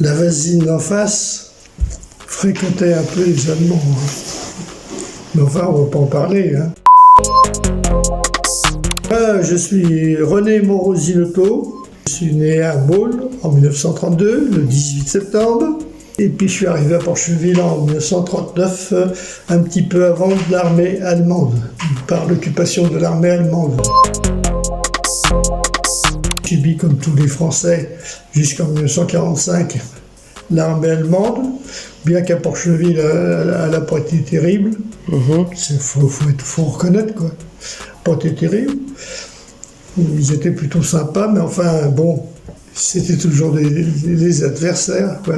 La voisine d'en face fréquentait un peu les Allemands. Mais enfin, on ne va pas en parler. Je suis René Morosi-Lotto. Je suis né à Baule en 1932, le 18 septembre. Et puis je suis arrivé à Porcheville en 1939, un petit peu avant de l'armée allemande, par l'occupation de l'armée allemande. J'ai subi, comme tous les Français, jusqu'en 1945, l'armée allemande, bien qu'à Porcheville, elle n'a pas été terrible. Il faut reconnaître, quoi. Pas été terrible. Ils étaient plutôt sympas, mais enfin, bon, c'était toujours des adversaires, quoi.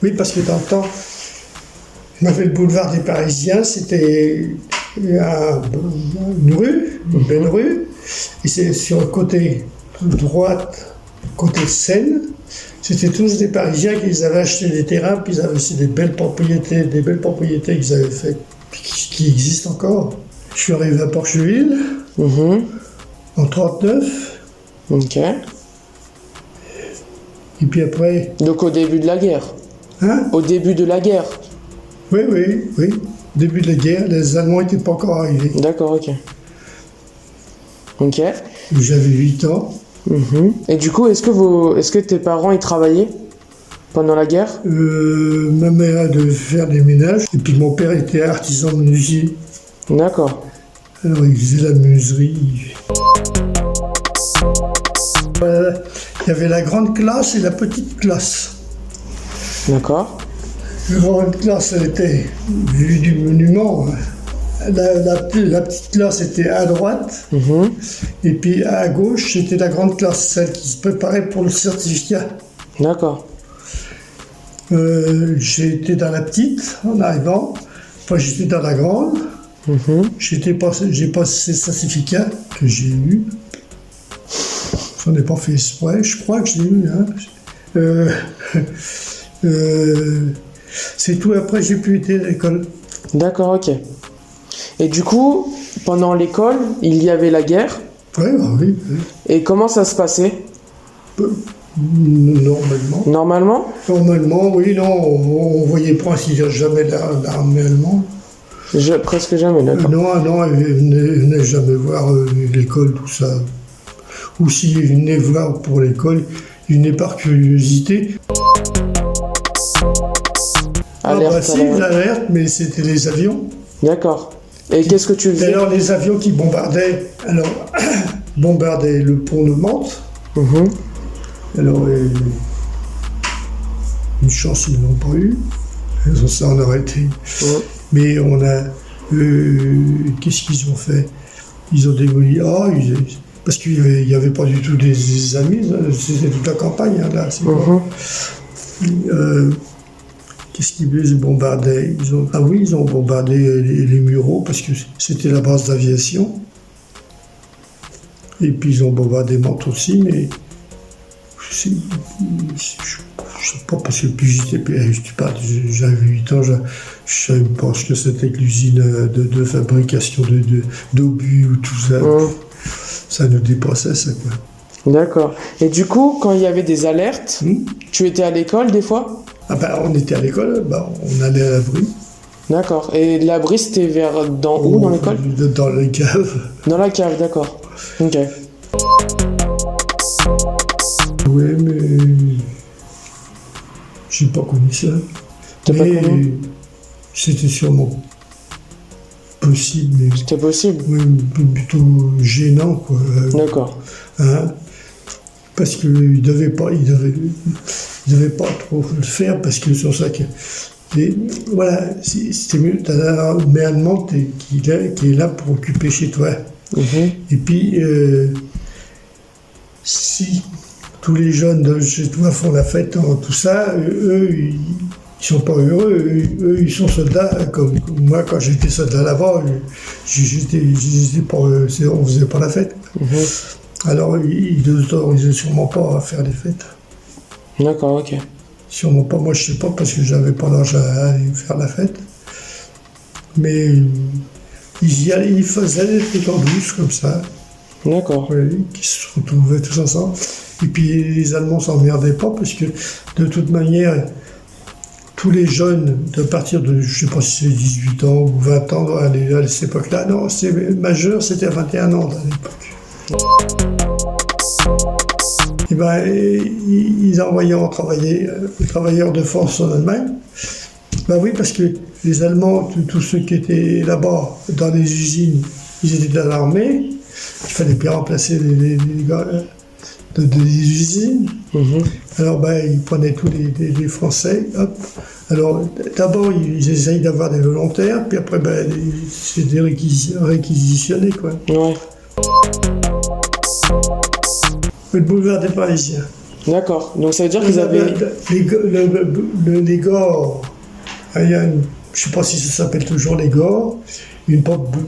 Oui, parce que dans le temps, on avait le boulevard des Parisiens, c'était une rue, une belle rue, et c'est sur le côté droite, côté Seine, c'était tous des Parisiens qui avaient acheté des terrains, puis ils avaient aussi des belles propriétés qu'ils avaient faites, qui existent encore. Je suis arrivé à Porcheville en 1939. Ok. Et puis après... Donc au début de la guerre. Au début de la guerre. Oui. Début de la guerre, les Allemands n'étaient pas encore arrivés. D'accord, ok. Ok. J'avais 8 ans. Et du coup, est-ce que tes parents ils travaillaient pendant la guerre? Ma mère devait faire des ménages, et puis mon père était artisan menuisier. D'accord. Alors il faisait la menuiserie. Il y avait la grande classe et la petite classe. D'accord. La grande classe, elle était vue du monument. La petite classe était à droite, et puis à gauche, c'était la grande classe, celle qui se préparait pour le certificat. D'accord. J'ai été dans la petite en arrivant, après j'étais dans la grande. J'ai passé le certificat que j'ai eu. J'en ai pas fait exprès, je crois que je l'ai eu. C'est tout, après j'ai pu être à l'école. D'accord, ok. Et du coup, pendant l'école, il y avait la guerre. Oui. Et comment ça se passait? Normalement, oui, non, on voyait presque jamais l'armée allemande. Presque jamais, d'accord. Non, ils venaient jamais voir l'école, tout ça. Ou s'ils venaient voir pour l'école, ils venaient par curiosité. L'alerte, mais c'était les avions. D'accord. Et qu'est-ce que tu faisais? Alors, les avions qui bombardaient, bombardaient le pont de Mantes. Alors, une chance, ils n'ont pas eu. Ça en aurait été. Mais on a... qu'est-ce qu'ils ont fait? Ils ont démoli... parce qu'il n'y avait pas du tout des amis, c'était toute la campagne, là. Qu'est-ce qu'ils bombardaient? Ils ont bombardé les Mureaux, parce que c'était la base d'aviation. Et puis ils ont bombardé Mantes aussi, mais... Je sais pas, parce que puis j'avais 8 ans, je savais pas ce que c'était que l'usine de fabrication d'obus ou tout ça. Ça nous dépassait, ça, quoi. D'accord. Et du coup, quand il y avait des alertes, tu étais à l'école des fois? On était à l'école, on allait à l'abri. D'accord. Et l'abri, c'était où dans l'école? Dans la cave. Dans la cave, d'accord. Ok. Oui, mais j'ai pas connu ça. T'as pas connu? C'était sûrement possible. Mais... C'était possible? Oui, plutôt gênant, quoi. D'accord. Parce qu'ils ne devaient pas trop le faire, parce que sur ça que... voilà, c'était mieux, t'as l'armée allemande qui est là pour occuper chez toi. Et puis, si tous les jeunes de chez toi font la fête, tout ça, eux, ils sont pas heureux. Eux, ils sont soldats, comme moi, quand j'étais soldat là-bas, on faisait pas la fête. Alors, ils ne nous autorisaient sûrement pas à faire des fêtes. D'accord, ok. Sûrement pas, moi je sais pas, parce que j'avais pas l'âge à aller faire la fête. Mais ils faisaient des trucs en douce, comme ça. D'accord. oui, qui se retrouvaient tous ensemble. Et puis les Allemands s'emmerdaient pas parce que de toute manière, tous les jeunes, de partir de, je sais pas si c'est 18 ans ou 20 ans à cette époque-là, non, c'est majeur, c'était à 21 ans à l'époque. Et ben, ils envoyaient les travailleurs de force en Allemagne. Ben oui, parce que les Allemands, tous ceux qui étaient là-bas, dans les usines, ils étaient dans l'armée. Il fallait bien remplacer les gars des usines. Alors, ben, ils prenaient tous les Français, hop. Alors, d'abord, ils essayent d'avoir des volontaires, puis après, ben, c'était réquisitionné, quoi. Ouais. Le boulevard des Parisiens. D'accord. Donc ça veut dire qu'ils avaient... Les Gores, il y a je ne sais pas si ça s'appelle toujours les Gores, une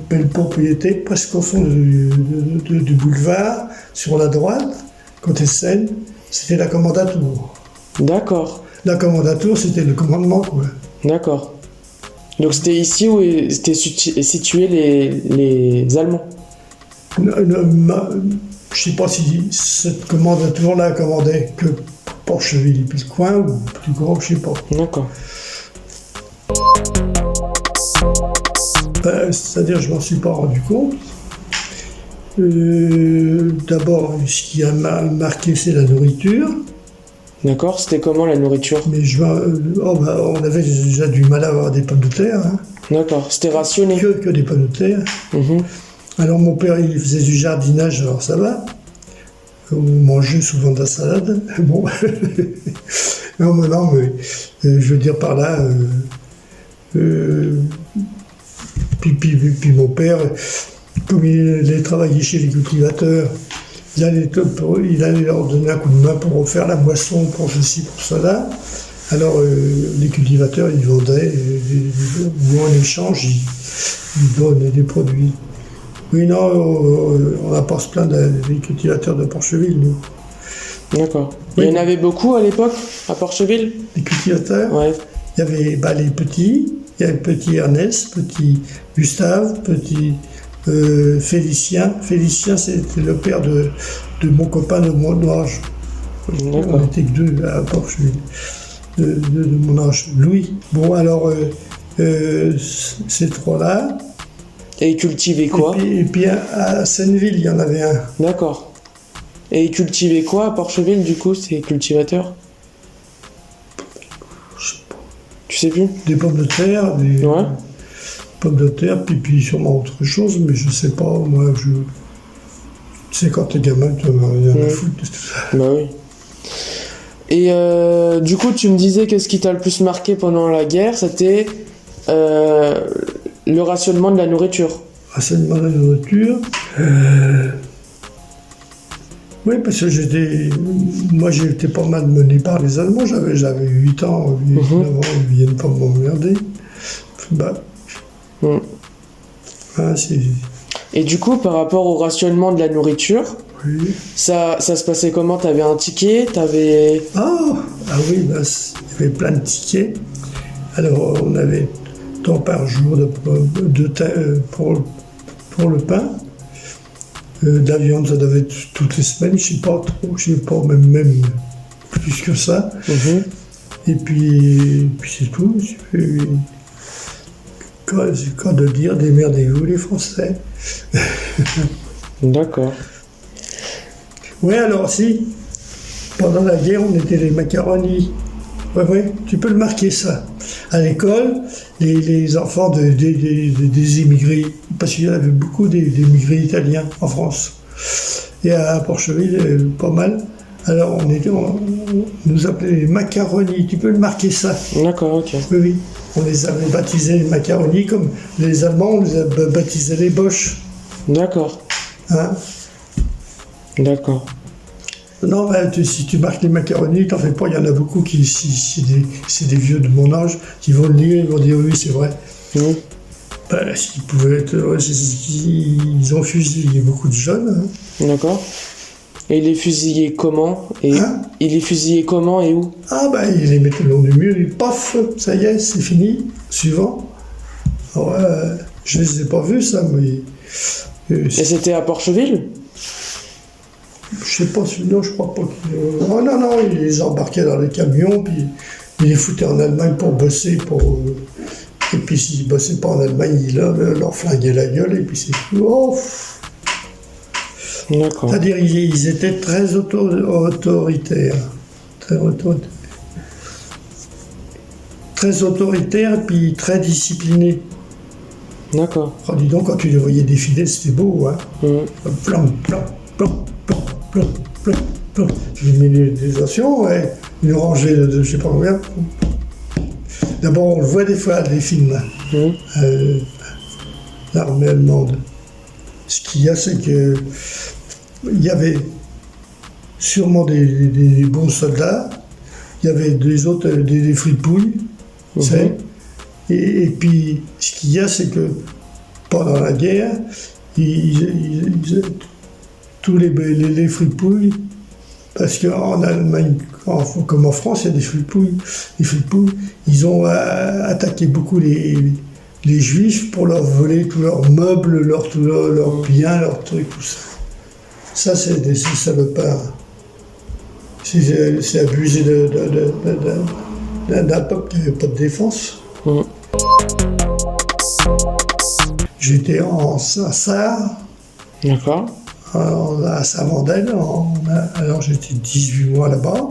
belle propriété presque au fond du boulevard, sur la droite, côté Seine, c'était la commandature. D'accord. La commandature, c'était le commandement, quoi. D'accord. Donc c'était ici où étaient situés les Allemands. Je ne sais pas si cette commandature-là commandait que Porcheville et puis le coin, ou plus gros, je ne sais pas. D'accord. Ben, c'est-à-dire, je ne m'en suis pas rendu compte. D'abord, ce qui a marqué, c'est la nourriture. D'accord. C'était comment la nourriture? Mais on avait déjà du mal à avoir des pommes de terre. Hein. D'accord. C'était rationné. Que des pommes de terre. Alors mon père, il faisait du jardinage, alors ça va. On mangeait souvent de la salade. Bon. Non, mais je veux dire par là... Puis mon père, comme il allait travailler chez les cultivateurs, il allait leur donner un coup de main pour refaire la moisson, pour ceci, pour cela. Alors les cultivateurs, ils vendaient, ou en échange, ils donnaient des produits. Oui, non, on n'a pas se plaindre des cultivateurs de Porcheville, nous. D'accord. Oui. Il y en avait beaucoup à l'époque, à Porcheville? Les cultivateurs, Ouais. il y avait les petits, il y avait petit Ernest, petit Gustave, petit Félicien. Félicien, c'était le père de mon copain de mon âge. D'accord. On n'était que deux à Porcheville, de mon âge. Louis. Bon, alors, ces trois-là. Et ils cultivaient quoi? Et puis à Senneville, il y en avait un. D'accord. Et ils cultivaient quoi à Porcheville, du coup, ces cultivateurs? Je sais pas. Tu sais plus? Des pommes de terre, Ouais. pommes de terre, puis sûrement autre chose, mais je sais pas, moi, tu sais, quand t'es gamin, tu en as rien à foutre de tout ça. Bah oui. Et du coup, tu me disais qu'est-ce qui t'a le plus marqué pendant la guerre, c'était le rationnement de la nourriture. Rationnement de la nourriture. Oui, parce que moi j'étais pas mal mené par les Allemands, j'avais 8 ans, évidemment, ils viennent pas m'emmerder. Bah, hein, Et du coup, par rapport au rationnement de la nourriture, oui. ça se passait comment? T'avais un ticket? T'avais... Ah oui, bah, il y avait plein de tickets. Alors on avait tant par jour pour le pain. De la viande, ça devait être toutes les semaines, je sais pas, même plus que ça. Et puis c'est tout. Quand de dire, démerdez-vous les Français. D'accord. Oui, alors si, pendant la guerre, on était les macaronis. Oui, tu peux le marquer ça. À l'école, les enfants des immigrés, parce qu'il y en avait beaucoup d'immigrés italiens en France. Et à Porcheville, pas mal. Alors on nous appelait les macaronis. Tu peux le marquer ça. D'accord, ok. Oui. On les avait baptisés les macaronis, comme les Allemands, on les a baptisés les Boches. D'accord. Hein? D'accord. Non, si tu marques les macaronis, t'en fais pas, il y en a beaucoup qui, c'est des vieux de mon âge, qui vont le lire, ils vont dire oui, c'est vrai. S'ils pouvaient être, ils ont fusillé beaucoup de jeunes. Hein. D'accord. Et il les fusillait comment? Il les fusillait comment et où? Ils les mettaient le long du mur, et paf, ça y est, c'est fini, suivant. Alors, je les ai pas vus, ça, mais... Et c'était à Porcheville? Je sais pas, non, je crois pas qu'il... Oh, non, il les embarquait dans les camions, puis il les foutait en Allemagne pour bosser, et puis s'ils bossaient pas en Allemagne, il leur flinguait la gueule, et puis c'est tout. Oh. D'accord. C'est-à-dire, ils étaient très autoritaires. Très autoritaires, et puis très disciplinés. D'accord. Oh, dis donc, quand tu les voyais défiler, c'était beau, hein. Plan, plan, plan, plan, plan, plan, plan. Une méditation, ouais. Une rangée de je sais pas combien. D'abord, on le voit des fois, des films. L'armée allemande. Ce qu'il y a, c'est que il y avait sûrement des bons soldats, il y avait des autres, des fripouilles, tu sais. Et puis, ce qu'il y a, c'est que pendant la guerre, tous les fripouilles, parce qu'en Allemagne, comme en France, il y a des fripouilles. Les fripouilles, ils ont attaqué beaucoup les Juifs pour leur voler tous leurs meubles, leurs biens, leurs trucs, tout ça. Ça, c'est des salopards. C'est abuser d'un peuple qui n'avait pas de défense. J'étais en Sarre. D'accord. À Saint-Mandel. Alors j'étais 18 mois là-bas.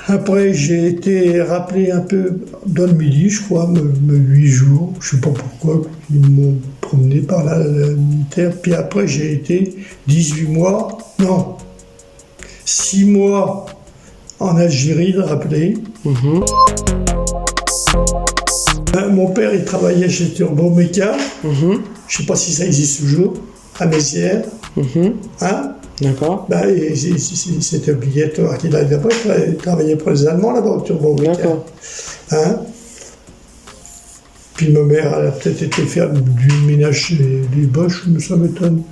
Après, j'ai été rappelé un peu dans le midi, je crois, 8 jours. Je ne sais pas pourquoi. Ils m'ont promené par la militaire. Puis après, j'ai été 6 mois en Algérie, de rappeler. Mon père, il travaillait chez Turbo Méca. Je ne sais pas si ça existe toujours, à Mézières. Hein? D'accord. C'était obligatoire qu'il arrive après. Il travaillait pour les Allemands là-bas, au Turbo Méca. D'accord. Hein? Puis ma mère, elle a peut-être été faire du ménage chez les Boches, ça m'étonne.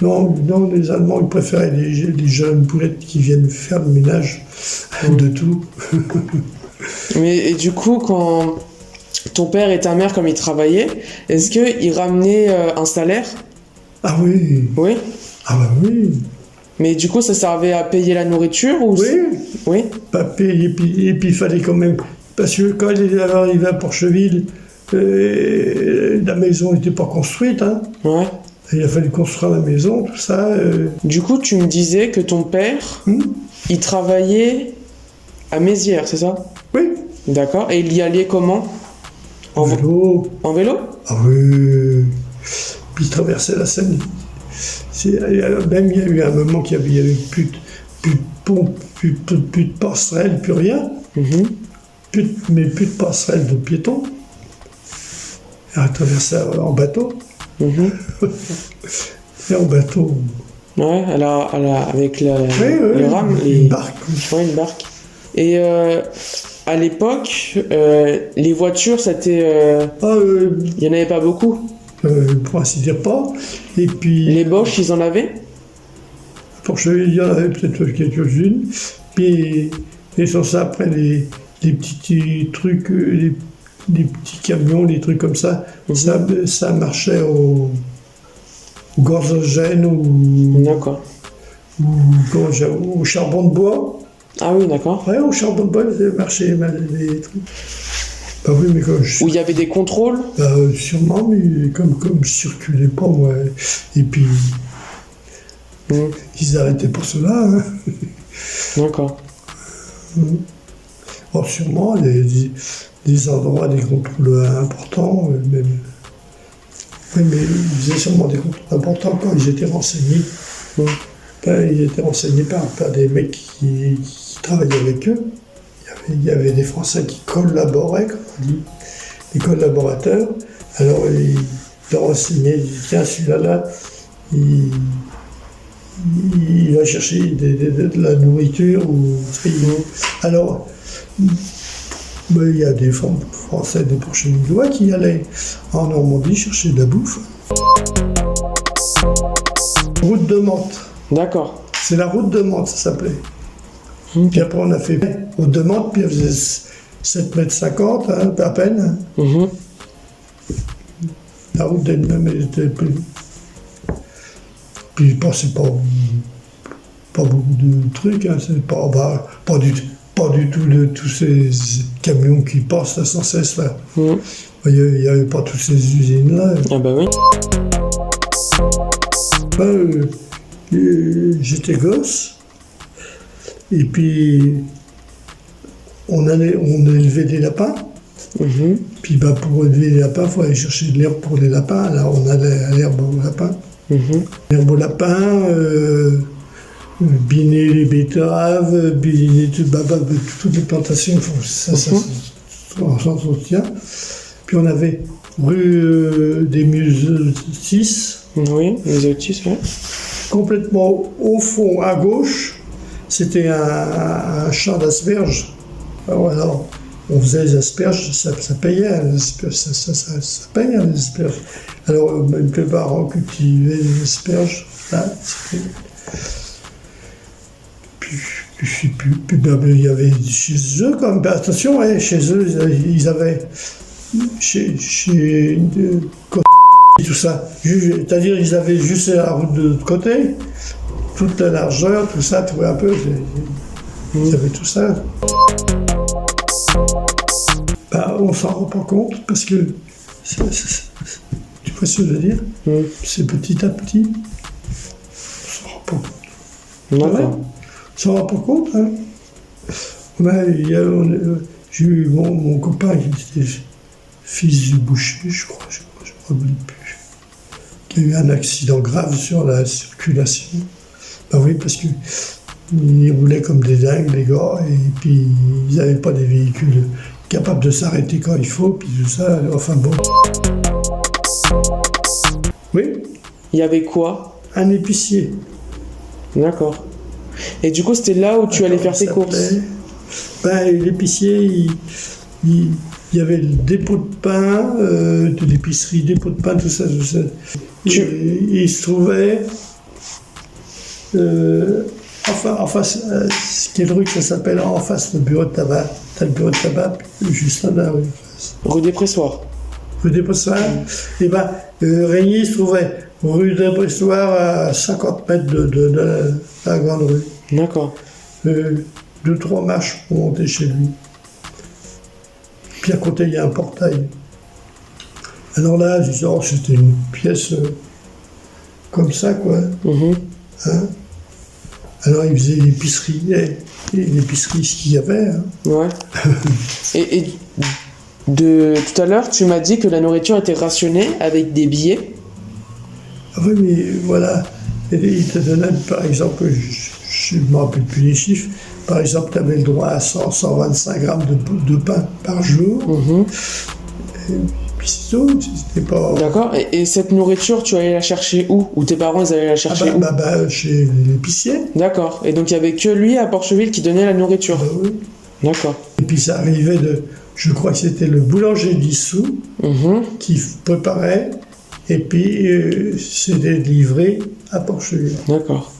Non, les Allemands, ils préféraient les jeunes poulettes qui viennent faire le ménage de tout. Et du coup, quand ton père et ta mère, comme ils travaillaient, est-ce qu'ils ramenaient un salaire? Ah oui. Oui. Ah bah oui. Mais du coup, ça servait à payer la nourriture ou... Oui. Pas payer, et puis il fallait quand même... Parce que quand il est arrivé à Porcheville, la maison n'était pas construite. Hein. Ouais. Il a fallu construire la maison, tout ça. Du coup, tu me disais que ton père, il travaillait à Mézières, c'est ça? Oui. D'accord. Et il y allait comment? En vélo. En vélo? Ah oui. Puis il traversait la Seine. Même il y a eu un moment qu'il n'y avait plus de pont, plus de passerelle, plus rien. Plus de passerelle de piétons. Elle a traversé en bateau. Et en bateau. Ouais, avec le rame. Une barque. Ouais, une barque. Et à l'époque, les voitures, c'était... il n'y en avait pas beaucoup. Pour ainsi dire pas. Et puis... Les Boches, ils en avaient? Pour Cheville, il y en avait peut-être quelques-unes. Puis, et sur ça, après, les petits trucs, les petits camions, les trucs comme ça, ça marchait au gazogène ou... D'accord. Au charbon de bois. Ah oui, d'accord. Ouais, au charbon de bois, ça marchait les trucs. Bah oui, mais où il y avait des contrôles? Sûrement, mais comme je circulais pas, moi. Et puis, ils arrêtaient pour cela. Hein. D'accord. Bon, sûrement, des endroits, des contrôles importants, même. Oui, mais ils faisaient sûrement des contrôles importants quand ils étaient renseignés. Ils étaient renseignés par des mecs qui travaillaient avec eux. Il y avait des Français qui collaboraient, comme on dit, des collaborateurs. Alors, ils leur renseignaient, ils disaient, tiens, celui-là, il va chercher de la nourriture. Alors, il y a des Français, des Porchevilleois qui allaient en Normandie chercher de la bouffe. Route de Mantes. D'accord. C'est la route de Mantes, ça s'appelait. Puis après, on a fait route de Mantes, puis elle faisait 7,50 m, hein, à peine. La route d'elle-même, elle était plus. puis il passait pas beaucoup de trucs, hein, c'est pas du tout de tous ces camions qui passent là, sans cesse là. Il n'y avait pas toutes ces usines là. Ah bah oui. J'étais gosse, et puis on élevait des lapins. Puis pour élever les lapins, il faut aller chercher de l'herbe pour les lapins. Là, on allait à l'herbe aux lapins. L'herbe aux lapins, biner les betteraves, biner toutes les plantations. Ça s'entretient. Puis on avait rue des Muses 6. Oui, les autistes, ouais. Complètement au fond, à gauche, c'était un champ d'asperges. Alors, on faisait les asperges, ça payait, les asperges, ça payait les asperges. Alors, même que les parents cultivaient les asperges, là, puis il y avait chez eux, quand même, attention, ouais, chez eux, ils avaient, chez tout ça, c'est-à-dire ils avaient juste la route de l'autre côté, toute la largeur, tout ça, tu vois un peu, ils avaient tout ça. On s'en rend pas compte parce que tu vois ce que je veux dire, c'est petit à petit, on s'en rend pas compte. D'accord. On s'en rend pas compte, hein. J'ai eu mon copain qui était fils du boucher, je crois, je ne me rappelle plus, qui a eu un accident grave sur la circulation. Oui, parce qu'ils roulaient comme des dingues, les gars, et puis ils n'avaient pas des véhicules capables de s'arrêter quand il faut, puis tout ça, enfin bon. Oui. Il y avait quoi? Un épicier. D'accord. Et du coup, c'était là où tu allais faire tes courses? L'épicier, il y avait le dépôt de pain, de l'épicerie, dépôt de pain, tout ça. Il se trouvait, en face, quelle rue que ça s'appelle, en face, le bureau de tabac. T'as le bureau de tabac, juste là, rue. Rue des Pressoirs. Rue des Pressoirs. Et Régnier se trouvait rue des Pressoirs à 50 mètres de la grande rue. D'accord. 2-3 marches pour monter chez lui. Puis à côté, il y a un portail. Alors là, c'était une pièce comme ça, quoi. Hein? Alors il faisait l'épicerie, l'épicerie, ce qu'il y avait. Hein. Ouais. et de tout à l'heure, tu m'as dit que la nourriture était rationnée avec des billets. Ah oui, mais voilà. Il te donnait, par exemple, je ne me rappelle plus les chiffres, par exemple, tu avais le droit à 125 grammes de pain par jour. Et puis c'est tout, c'était pas... D'accord, et cette nourriture, tu allais la chercher où? Ou tes parents, ils allaient la chercher où? Chez l'épicier. D'accord, et donc il n'y avait que lui à Porcheville qui donnait la nourriture? Oui. D'accord. Et puis ça arrivait je crois que c'était le boulanger d'Issou qui préparait, et puis c'était livré à Porcheville. D'accord.